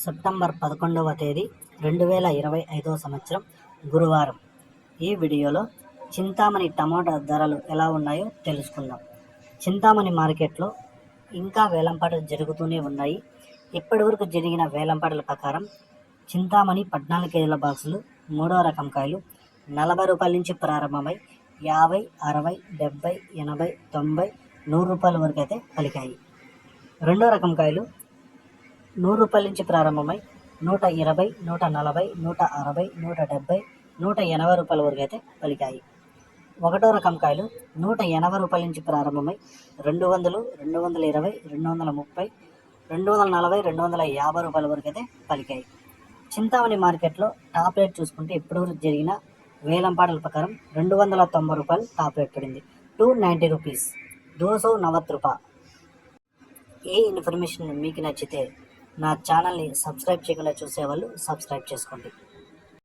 September 11వ తేదీ 2025 సంవత్సరం గురువారం. ఈ వీడియోలో చింతామణి టమాటా ధరలు ఎలా ఉన్నాయో తెలుసుకుందాం. చింతామణి మార్కెట్లో ఇంకా వేలంపాటలు జరుగుతూనే ఉన్నాయి. ఇప్పటివరకు జరిగిన వేలంపాటల ప్రకారం చింతామణి 14 కేజీల బాక్సులు మూడో రకం కాయలు 40 రూపాయల నుంచి ప్రారంభమై 50, 60, 70, 80, 90, 100 రూపాయల వరకు అయితే పలికాయి. రెండో రకం కాయలు 100 రూపాయల నుంచి ప్రారంభమై 120, 140, 160, 170, 180 రూపాయల వరకు అయితే పలికాయి. ఒకటో రకం కాయలు 180 రూపాయల నుంచి ప్రారంభమై 200, 220, 230, 240, 250 రూపాయల వరకు అయితే పలికాయి. చింతామణి మార్కెట్లో టాప్ రేట్ చూసుకుంటే ఇప్పటివరకు జరిగిన వేలంపాటల ప్రకారం 290 రూపాయలు టాప్ రేట్ పడింది. 290 రూపీస్, 290 రూపాయ. ఈ ఇన్ఫర్మేషన్ మీకు నచ్చితే నా ఛానల్ని సబ్స్క్రైబ్ చేయకుండా చూసేవాళ్ళు సబ్స్క్రైబ్ చేసుకోండి.